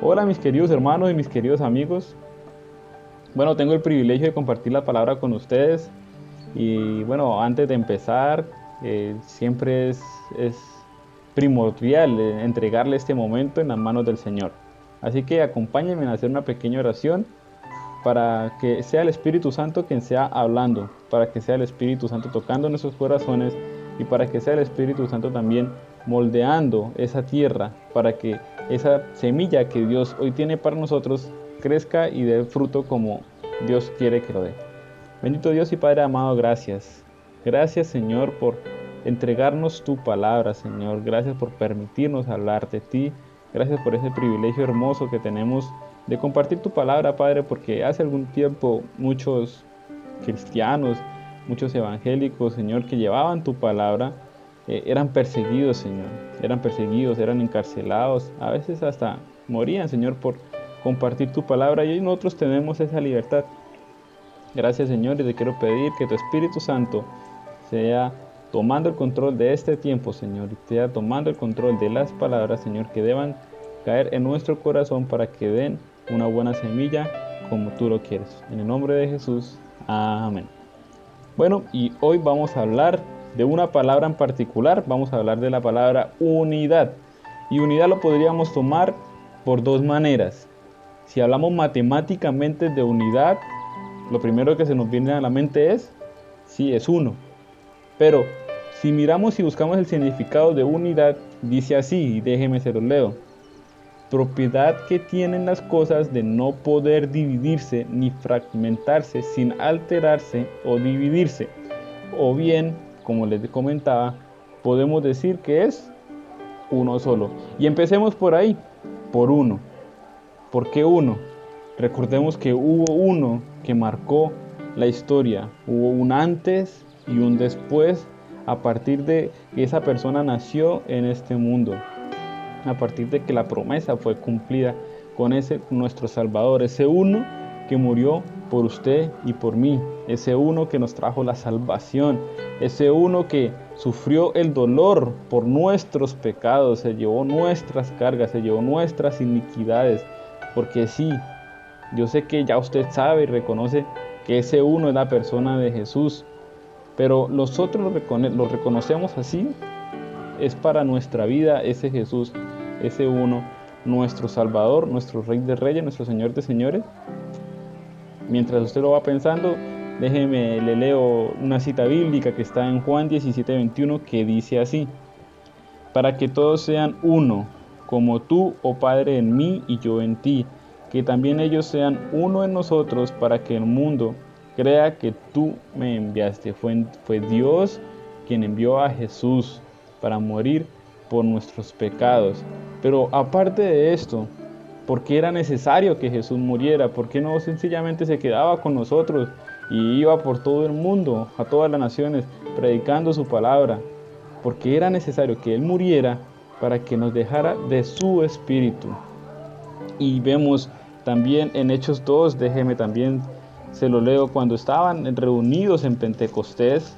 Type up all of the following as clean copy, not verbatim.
Hola mis queridos hermanos y mis queridos amigos. Bueno, tengo el privilegio de compartir la palabra con ustedes y bueno, antes de empezar, siempre es primordial entregarle este momento en las manos del Señor. Así que acompáñenme a hacer una pequeña oración para que sea el Espíritu Santo quien sea hablando, para que sea el Espíritu Santo tocando nuestros corazones y para que sea el Espíritu Santo también moldeando esa tierra, para que esa semilla que Dios hoy tiene para nosotros crezca y dé fruto como Dios quiere que lo dé. Bendito Dios y Padre amado, gracias. Gracias, Señor, por entregarnos tu palabra, Señor. Gracias por permitirnos hablar de ti. Gracias por ese privilegio hermoso que tenemos de compartir tu palabra, Padre, porque hace algún tiempo muchos cristianos, muchos evangélicos, Señor, que llevaban tu palabra, eran perseguidos, Señor. Eran perseguidos, eran encarcelados, a veces hasta morían, Señor, por compartir tu palabra y hoy nosotros tenemos esa libertad. Gracias, Señor, y te quiero pedir que tu Espíritu Santo sea tomando el control de este tiempo, Señor, y sea tomando el control de las palabras, Señor, que deban caer en nuestro corazón para que den una buena semilla como tú lo quieres. En el nombre de Jesús, amén. Bueno, y hoy vamos a hablar de una palabra en particular, vamos a hablar de la palabra unidad. Y unidad lo podríamos tomar por dos maneras. Si hablamos matemáticamente de unidad, lo primero que se nos viene a la mente es, sí, es uno. Pero si miramos y buscamos el significado de unidad, dice así, y déjeme se los leo. Propiedad que tienen las cosas de no poder dividirse ni fragmentarse sin alterarse o dividirse. O bien, como les comentaba, podemos decir que es uno solo. Y empecemos por ahí, por uno. ¿Por qué uno? Recordemos que hubo uno que marcó la historia. Hubo un antes y un después a partir de que esa persona nació en este mundo. A partir de que la promesa fue cumplida con ese nuestro Salvador. Ese uno que murió por usted y por mí. Ese uno que nos trajo la salvación. Ese uno que sufrió el dolor por nuestros pecados. Se llevó nuestras cargas, se llevó nuestras iniquidades. Porque sí, yo sé que ya usted sabe y reconoce que ese uno es la persona de Jesús, pero nosotros lo reconocemos así, es para nuestra vida ese Jesús, ese uno, nuestro Salvador, nuestro Rey de Reyes, nuestro Señor de Señores. Mientras usted lo va pensando, déjeme, le leo una cita bíblica que está en Juan 17:21 que dice así: para que todos sean uno, como tú, oh Padre, en mí y yo en ti, que también ellos sean uno en nosotros, para que el mundo crea que tú me enviaste. Fue Dios quien envió a Jesús para morir por nuestros pecados. Pero aparte de esto, ¿por qué era necesario que Jesús muriera? ¿Por qué no sencillamente se quedaba con nosotros y iba por todo el mundo, a todas las naciones, predicando su palabra? Porque era necesario que Él muriera para que nos dejara de su espíritu. Y vemos también en Hechos 2, déjeme también, se lo leo, cuando estaban reunidos en Pentecostés,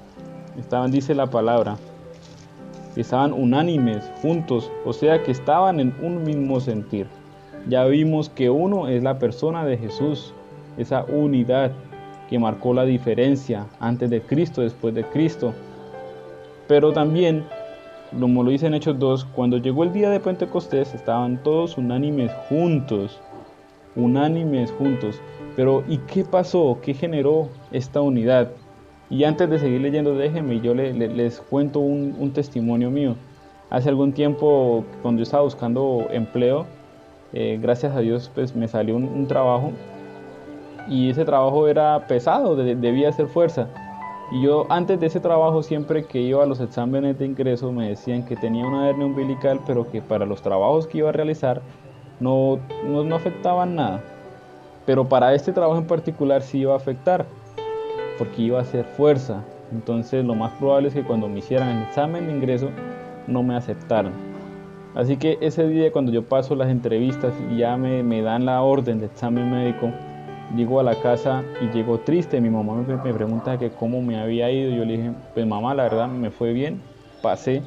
dice la palabra, estaban unánimes, juntos, o sea que estaban en un mismo sentir. Ya vimos que uno es la persona de Jesús, esa unidad que marcó la diferencia antes de Cristo, después de Cristo. Pero también, como lo dice en Hechos 2, cuando llegó el día de Pentecostés estaban todos unánimes juntos. Pero ¿y qué pasó? ¿Qué generó esta unidad? Y antes de seguir leyendo, déjenme, yo les cuento un testimonio mío. Hace algún tiempo, cuando yo estaba buscando empleo, gracias a Dios, pues me salió un trabajo y ese trabajo era pesado, debía hacer fuerza. Y yo antes de ese trabajo, siempre que iba a los exámenes de ingreso, me decían que tenía una hernia umbilical, pero que para los trabajos que iba a realizar no afectaban nada. Pero para este trabajo en particular sí iba a afectar, porque iba a hacer fuerza. Entonces lo más probable es que cuando me hicieran el examen de ingreso no me aceptaran. Así que ese día, cuando yo paso las entrevistas y ya me dan la orden de examen médico, llego a la casa y llego triste. Mi mamá me pregunta que cómo me había ido. Yo le dije, pues mamá, la verdad me fue bien, pasé,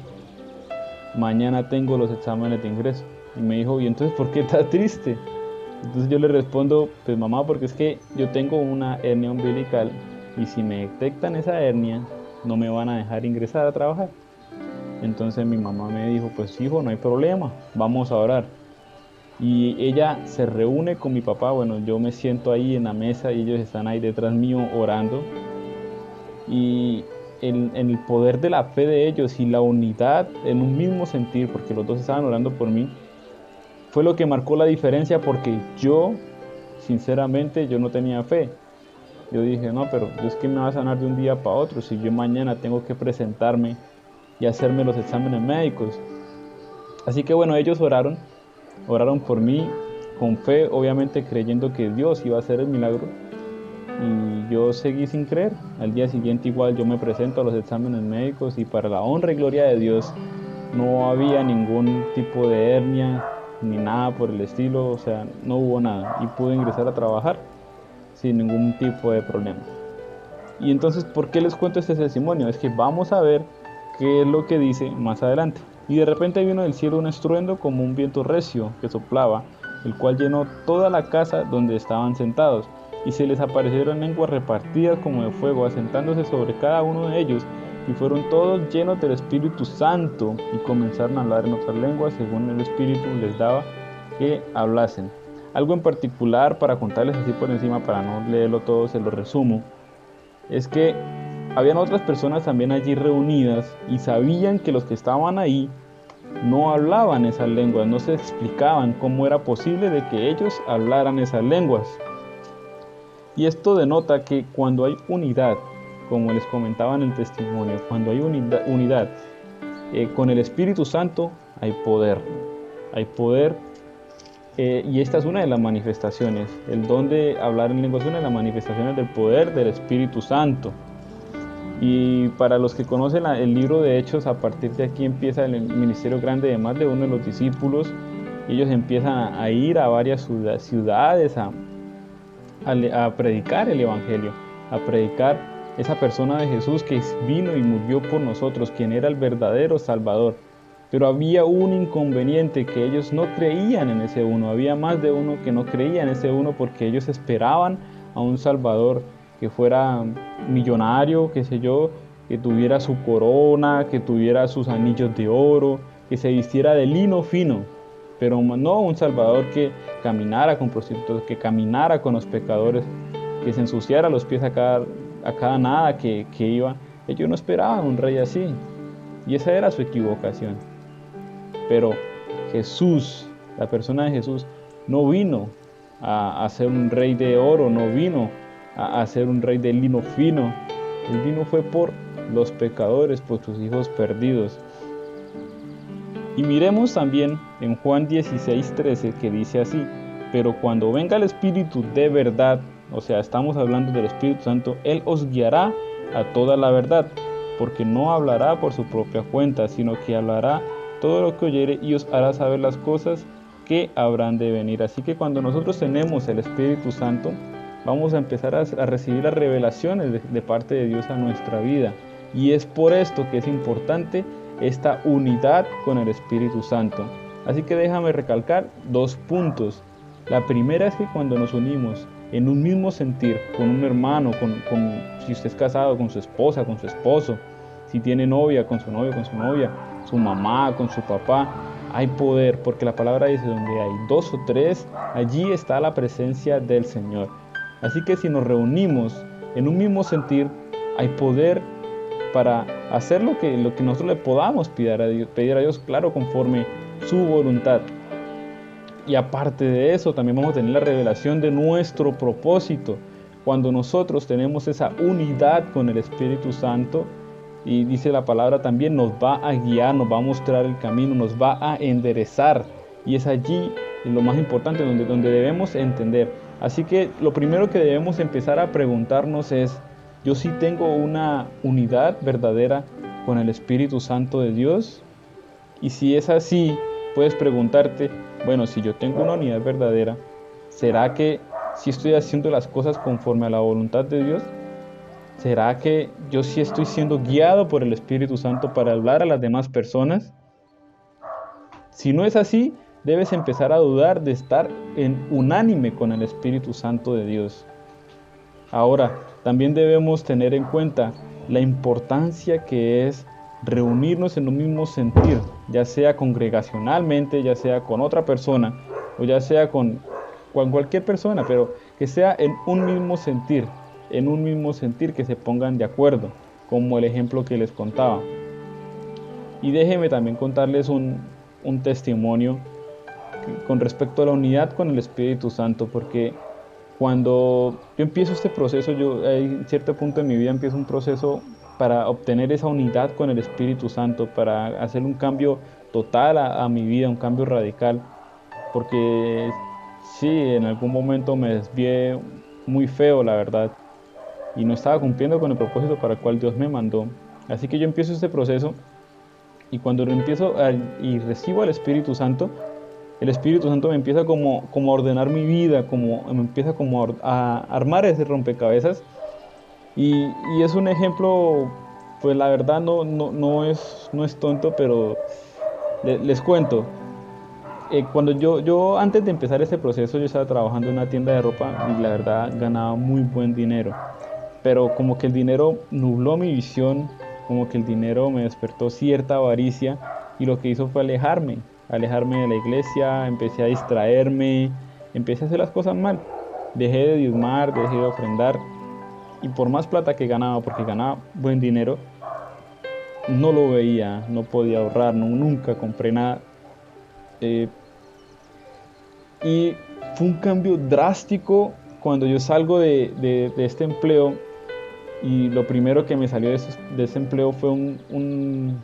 mañana tengo los exámenes de ingreso. Y me dijo, ¿y entonces por qué estás triste? Entonces yo le respondo, pues mamá, porque es que yo tengo una hernia umbilical y si me detectan esa hernia, no me van a dejar ingresar a trabajar. Entonces mi mamá me dijo, pues hijo, no hay problema, vamos a orar. Y ella se reúne con mi papá, bueno, yo me siento ahí en la mesa y ellos están ahí detrás mío orando. Y en el poder de la fe de ellos y la unidad en un mismo sentir, porque los dos estaban orando por mí, fue lo que marcó la diferencia porque yo, sinceramente, yo no tenía fe. Yo dije, no, pero Dios que me va a sanar de un día para otro si yo mañana tengo que presentarme y hacerme los exámenes médicos. Así que bueno, ellos oraron por mí con fe, obviamente creyendo que Dios iba a hacer el milagro. Y yo seguí sin creer. Al día siguiente igual yo me presento a los exámenes médicos y para la honra y gloria de Dios no había ningún tipo de hernia ni nada por el estilo, o sea, no hubo nada y pude ingresar a trabajar sin ningún tipo de problema. Y entonces, ¿por qué les cuento este testimonio? Es que vamos a ver qué es lo que dice más adelante. Y de repente vino del cielo un estruendo como un viento recio que soplaba, el cual llenó toda la casa donde estaban sentados. Y se les aparecieron lenguas repartidas como de fuego, asentándose sobre cada uno de ellos, y fueron todos llenos del Espíritu Santo, y comenzaron a hablar en otras lenguas según el Espíritu les daba que hablasen. Algo en particular para contarles así por encima, para no leerlo todo, se lo resumo, es que habían otras personas también allí reunidas y sabían que los que estaban ahí no hablaban esas lenguas, no se explicaban cómo era posible de que ellos hablaran esas lenguas. Y esto denota que cuando hay unidad, como les comentaba en el testimonio, cuando hay unidad con el Espíritu Santo, hay poder. Hay poder y esta es una de las manifestaciones. El don de hablar en lenguas es una de las manifestaciones del poder del Espíritu Santo. Y para los que conocen el libro de Hechos, a partir de aquí empieza el ministerio grande de más de uno de los discípulos. Y ellos empiezan a ir a varias ciudades a predicar el Evangelio, a predicar esa persona de Jesús que vino y murió por nosotros, quien era el verdadero Salvador. Pero había un inconveniente, que ellos no creían en ese uno. Había más de uno que no creía en ese uno porque ellos esperaban a un Salvador que fuera millonario, qué sé yo, que tuviera su corona, que tuviera sus anillos de oro, que se vistiera de lino fino, pero no un Salvador que caminara con prostitutos, que caminara con los pecadores, que se ensuciara los pies a cada nada que iba. Ellos no esperaban un rey así, y esa era su equivocación. Pero Jesús, la persona de Jesús, no vino a ser un rey de oro, no vino a ser un rey de lino fino. Él vino fue por los pecadores, por sus hijos perdidos. Y miremos también en Juan 16:13 que dice así: pero cuando venga el Espíritu de verdad, o sea, estamos hablando del Espíritu Santo, Él os guiará a toda la verdad, porque no hablará por su propia cuenta, sino que hablará todo lo que oyere y os hará saber las cosas que habrán de venir. Así que cuando nosotros tenemos el Espíritu Santo, vamos a empezar a recibir las revelaciones de parte de Dios a nuestra vida. Y es por esto que es importante esta unidad con el Espíritu Santo. Así que déjame recalcar 2 puntos. La primera es que cuando nos unimos en un mismo sentir, con un hermano, si usted es casado, con su esposa, con su esposo, si tiene novia, con su novio, con su novia, su mamá, con su papá, hay poder, porque la palabra dice: donde hay 2 o 3, allí está la presencia del Señor. Así que si nos reunimos en un mismo sentir, hay poder para hacer lo que nosotros le podamos pedir a Dios, claro, conforme su voluntad. Y aparte de eso, también vamos a tener la revelación de nuestro propósito. Cuando nosotros tenemos esa unidad con el Espíritu Santo, y dice la palabra también, nos va a guiar, nos va a mostrar el camino, nos va a enderezar. Y es allí lo más importante, donde debemos entender. Así que lo primero que debemos empezar a preguntarnos es: ¿yo sí tengo una unidad verdadera con el Espíritu Santo de Dios? Y si es así, puedes preguntarte: bueno, si yo tengo una unidad verdadera, ¿será que sí estoy haciendo las cosas conforme a la voluntad de Dios? ¿Será que yo sí estoy siendo guiado por el Espíritu Santo para hablar a las demás personas? Si no es así, debes empezar a dudar de estar en unánime con el Espíritu Santo de Dios. Ahora, también debemos tener en cuenta la importancia que es reunirnos en un mismo sentir, ya sea congregacionalmente, ya sea con otra persona o ya sea con cualquier persona, pero que sea en un mismo sentir que se pongan de acuerdo, como el ejemplo que les contaba. Y déjenme también contarles un testimonio con respecto a la unidad con el Espíritu Santo, porque cuando yo empiezo este proceso, yo en cierto punto de mi vida empiezo un proceso para obtener esa unidad con el Espíritu Santo, para hacer un cambio total a mi vida, un cambio radical, porque sí, en algún momento me desvié muy feo, la verdad, y no estaba cumpliendo con el propósito para el cual Dios me mandó. Así que yo empiezo este proceso y cuando y recibo al Espíritu Santo, el Espíritu Santo me empieza como a ordenar mi vida, me empieza como a armar ese rompecabezas. Y es un ejemplo, pues la verdad no es tonto, pero les cuento. Cuando yo antes de empezar este proceso, yo estaba trabajando en una tienda de ropa y la verdad ganaba muy buen dinero. Pero como que el dinero nubló mi visión, como que el dinero me despertó cierta avaricia y lo que hizo fue alejarme de la iglesia, empecé a distraerme, empecé a hacer las cosas mal. Dejé de diezmar, dejé de ofrendar y por más plata que ganaba, porque ganaba buen dinero, no lo veía, no podía ahorrar, nunca compré nada. Eh, y fue un cambio drástico cuando yo salgo de este empleo y lo primero que me salió de ese empleo fue un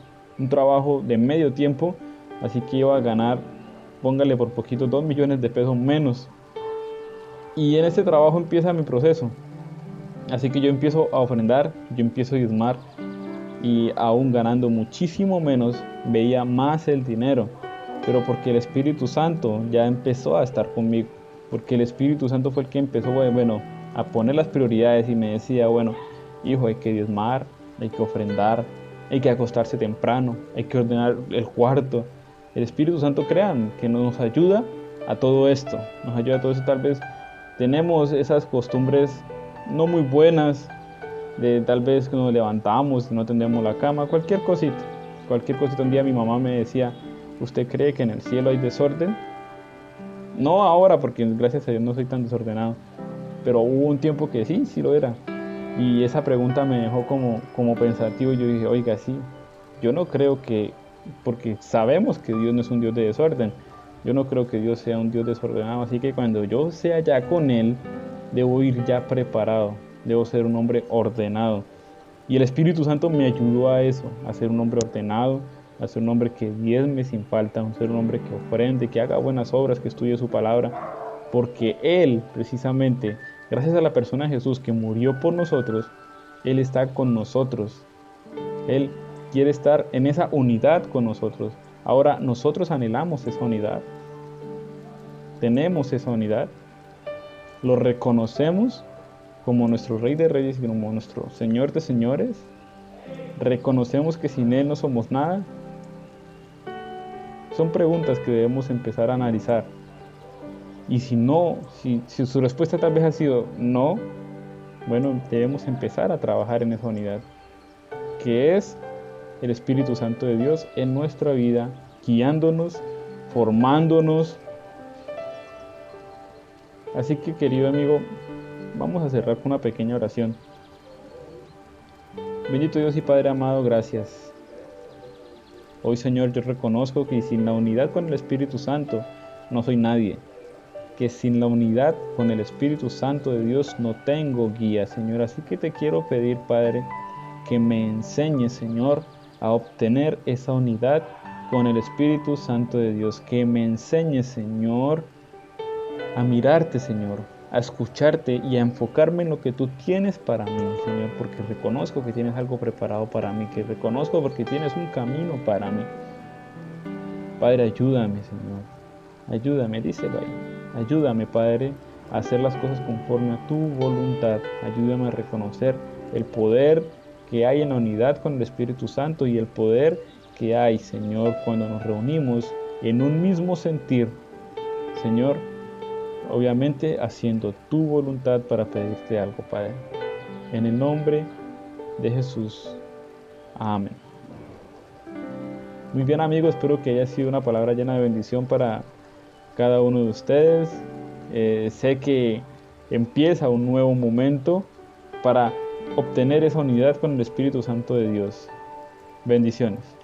trabajo de medio tiempo, así que iba a ganar, póngale por poquito, 2 millones de pesos menos. Y en este trabajo empieza mi proceso, así que yo empiezo a ofrendar, yo empiezo a diezmar y aún ganando muchísimo menos, veía más el dinero, pero porque el Espíritu Santo ya empezó a estar conmigo, porque el Espíritu Santo fue el que empezó, bueno, a poner las prioridades y me decía, bueno, hijo, hay que diezmar, hay que ofrendar, hay que acostarse temprano, hay que ordenar el cuarto. El Espíritu Santo, crean, que nos ayuda a todo esto, nos ayuda a todo esto. Tal vez tenemos esas costumbres no muy buenas, de tal vez que nos levantamos y no tendemos la cama, cualquier cosita. Un día mi mamá me decía, ¿usted cree que en el cielo hay desorden? No ahora, porque gracias a Dios no soy tan desordenado, pero hubo un tiempo que sí lo era. Y esa pregunta me dejó como pensativo y yo dije, oiga, sí, yo no creo porque sabemos que Dios no es un Dios de desorden, yo no creo que Dios sea un Dios desordenado, así que cuando yo sea ya con Él, debo ir ya preparado, debo ser un hombre ordenado. Y el Espíritu Santo me ayudó a eso, a ser un hombre ordenado, a ser un hombre que diezme sin falta, a ser un hombre que ofrende, que haga buenas obras, que estudie su palabra, porque Él, precisamente, gracias a la persona de Jesús que murió por nosotros, Él está con nosotros. Él quiere estar en esa unidad con nosotros. Ahora, nosotros anhelamos esa unidad, tenemos esa unidad, lo reconocemos como nuestro Rey de Reyes y como nuestro Señor de Señores. Reconocemos que sin Él no somos nada. Son preguntas que debemos empezar a analizar. Y si no, si su respuesta tal vez ha sido no, bueno, debemos empezar a trabajar en esa unidad, que es el Espíritu Santo de Dios en nuestra vida, guiándonos, formándonos. Así que, querido amigo, vamos a cerrar con una pequeña oración. Bendito Dios y Padre amado, gracias. Hoy, Señor, yo reconozco que sin la unidad con el Espíritu Santo no soy nadie, que sin la unidad con el Espíritu Santo de Dios no tengo guía, Señor. Así que te quiero pedir, Padre, que me enseñes, Señor, a obtener esa unidad con el Espíritu Santo de Dios. Que me enseñes, Señor, a mirarte, Señor, a escucharte y a enfocarme en lo que tú tienes para mí, Señor, porque reconozco que tienes algo preparado para mí, que reconozco porque tienes un camino para mí. Padre, ayúdame, Señor, ayúdame, díselo ahí. Ayúdame, Padre, a hacer las cosas conforme a tu voluntad. Ayúdame a reconocer el poder que hay en la unidad con el Espíritu Santo y el poder que hay, Señor, cuando nos reunimos en un mismo sentir, Señor, obviamente haciendo tu voluntad para pedirte algo, Padre. En el nombre de Jesús. Amén. Muy bien, amigos, espero que haya sido una palabra llena de bendición para cada uno de ustedes. Sé que empieza un nuevo momento para obtener esa unidad con el Espíritu Santo de Dios. Bendiciones.